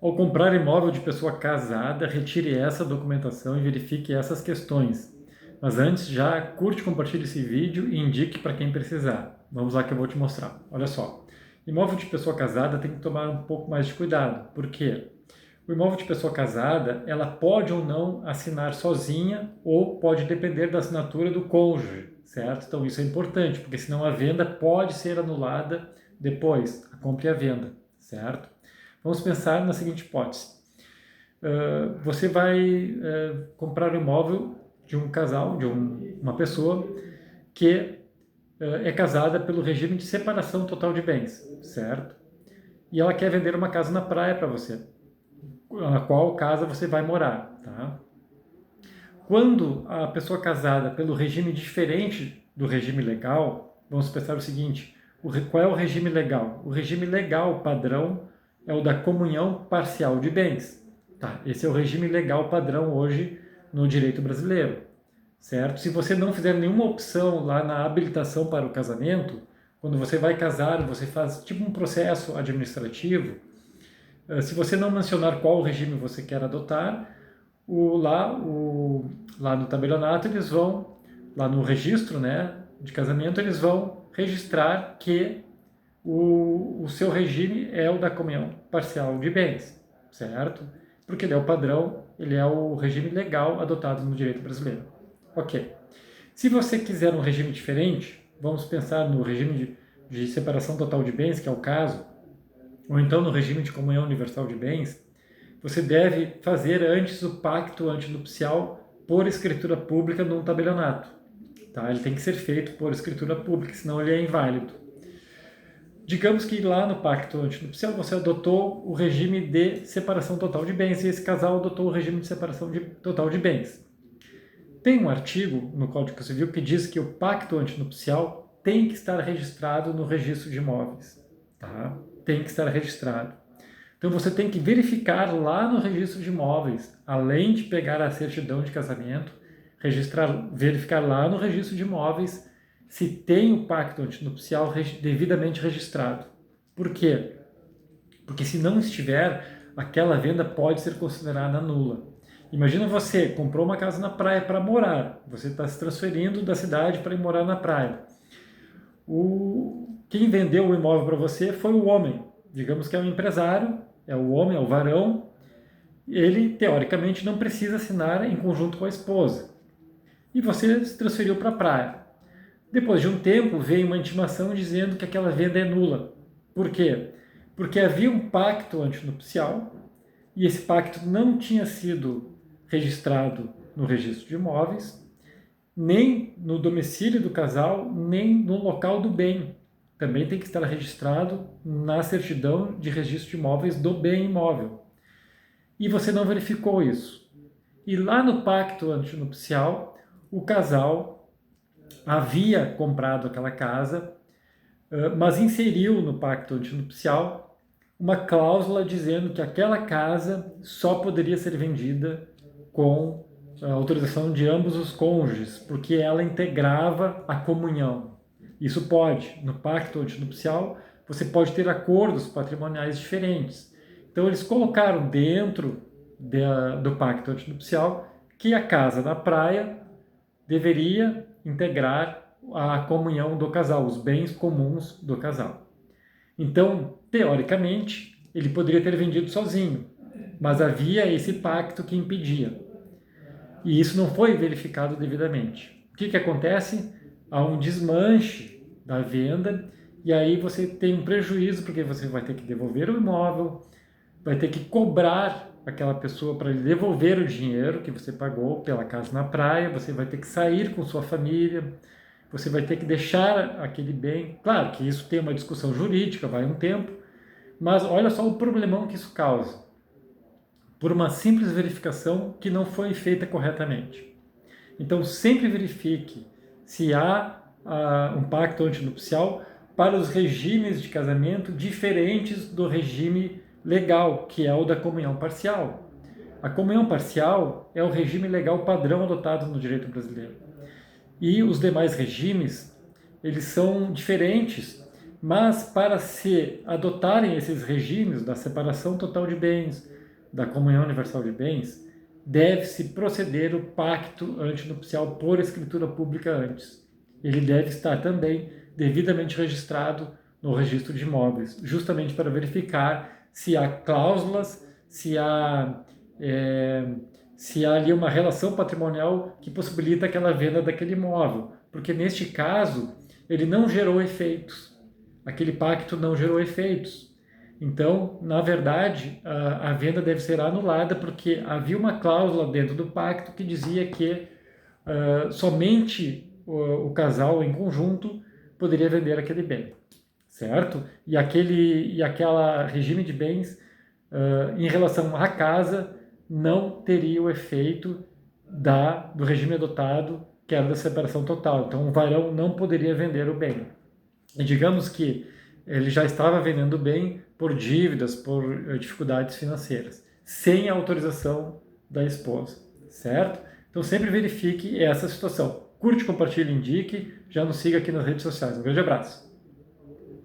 Ao comprar imóvel de pessoa casada, retire essa documentação e verifique essas questões. Mas antes, já curte, compartilhe esse vídeo e indique para quem precisar. Vamos lá que eu vou te mostrar. Olha só, imóvel de pessoa casada tem que tomar um pouco mais de cuidado. Por quê? O imóvel de pessoa casada, ela pode ou não assinar sozinha ou pode depender da assinatura do cônjuge, certo? Então isso é importante, porque senão a venda pode ser anulada depois, a compra e a venda, certo? Vamos pensar na seguinte hipótese. Você vai comprar um imóvel de um casal, de uma pessoa que é casada pelo regime de separação total de bens, certo? E ela quer vender uma casa na praia para você, na qual casa você vai morar, tá? Quando a pessoa casada pelo regime diferente do regime legal, vamos pensar o seguinte, qual é o regime legal? O regime legal padrão é o da comunhão parcial de bens. Tá? Esse é o regime legal padrão hoje no direito brasileiro, certo? Se você não fizer nenhuma opção lá na habilitação para o casamento, quando você vai casar, você faz tipo um processo administrativo. Se você não mencionar qual regime você quer adotar, lá no tabelionato eles vão, lá no registro, né, de casamento, eles vão registrar que o seu regime é o da comunhão parcial de bens, certo? Porque ele é o padrão, ele é o regime legal adotado no direito brasileiro. Ok. Se você quiser um regime diferente, vamos pensar no regime de separação total de bens, que é o caso, ou então no regime de comunhão universal de bens, você deve fazer antes o pacto antinupcial por escritura pública num tabelionato. Tá? Ele tem que ser feito por escritura pública, senão ele é inválido. Digamos que lá no pacto antinupcial você adotou o regime de separação total de bens e esse casal adotou o regime de separação total de bens. Tem um artigo no Código Civil que diz que o pacto antinupcial tem que estar registrado no registro de imóveis. Tá? Tem que estar registrado. Então você tem que verificar lá no registro de imóveis, além de pegar a certidão de casamento, verificar lá no registro de imóveis se tem o pacto antinupcial devidamente registrado. Por quê? Porque se não estiver, aquela venda pode ser considerada nula. Imagina você comprou uma casa na praia para morar, você está se transferindo da cidade para ir morar na praia. Quem vendeu o imóvel para você foi o homem, digamos que é um empresário, é o homem, é o varão, ele teoricamente não precisa assinar em conjunto com a esposa. E você se transferiu para a praia. Depois de um tempo, veio uma intimação dizendo que aquela venda é nula. Por quê? Porque havia um pacto antinupcial e esse pacto não tinha sido registrado no registro de imóveis, nem no domicílio do casal, nem no local do bem. Também tem que estar registrado na certidão de registro de imóveis do bem imóvel. E você não verificou isso. E lá no pacto antinupcial, o casal havia comprado aquela casa, mas inseriu no pacto antinupcial uma cláusula dizendo que aquela casa só poderia ser vendida com a autorização de ambos os cônjuges, porque ela integrava a comunhão. Isso pode, no pacto antinupcial, você pode ter acordos patrimoniais diferentes. Então eles colocaram dentro do pacto antinupcial que a casa na praia deveria integrar a comunhão do casal, os bens comuns do casal. Então, teoricamente, ele poderia ter vendido sozinho, mas havia esse pacto que impedia. E isso não foi verificado devidamente. O que acontece? Há um desmanche da venda e aí você tem um prejuízo porque você vai ter que devolver o imóvel, vai ter que cobrar aquela pessoa para lhe devolver o dinheiro que você pagou pela casa na praia, você vai ter que sair com sua família, você vai ter que deixar aquele bem. Claro que isso tem uma discussão jurídica, vai um tempo, mas olha só o problemão que isso causa, por uma simples verificação que não foi feita corretamente. Então sempre verifique se há um pacto antinupcial para os regimes de casamento diferentes do regime legal, que é o da comunhão parcial. A comunhão parcial é o regime legal padrão adotado no direito brasileiro. E os demais regimes, eles são diferentes Mas para se adotarem esses regimes da separação total de bens, da comunhão universal de bens, deve-se proceder o pacto antinupcial por escritura pública antes. Ele deve estar também devidamente registrado no registro de imóveis, justamente para verificar se há cláusulas, se há ali uma relação patrimonial que possibilita aquela venda daquele imóvel. Porque neste caso, ele não gerou efeitos. Aquele pacto não gerou efeitos. Então, na verdade, a venda deve ser anulada porque havia uma cláusula dentro do pacto que dizia que somente o casal em conjunto poderia vender aquele bem, certo? E aquela regime de bens em relação à casa não teria o efeito do regime adotado, que era da separação total. Então, o varão não poderia vender o bem. E digamos que ele já estava vendendo bem por dívidas, por dificuldades financeiras, sem a autorização da esposa, certo? Então sempre verifique essa situação. Curte, compartilhe, indique, já nos siga aqui nas redes sociais. Um grande abraço.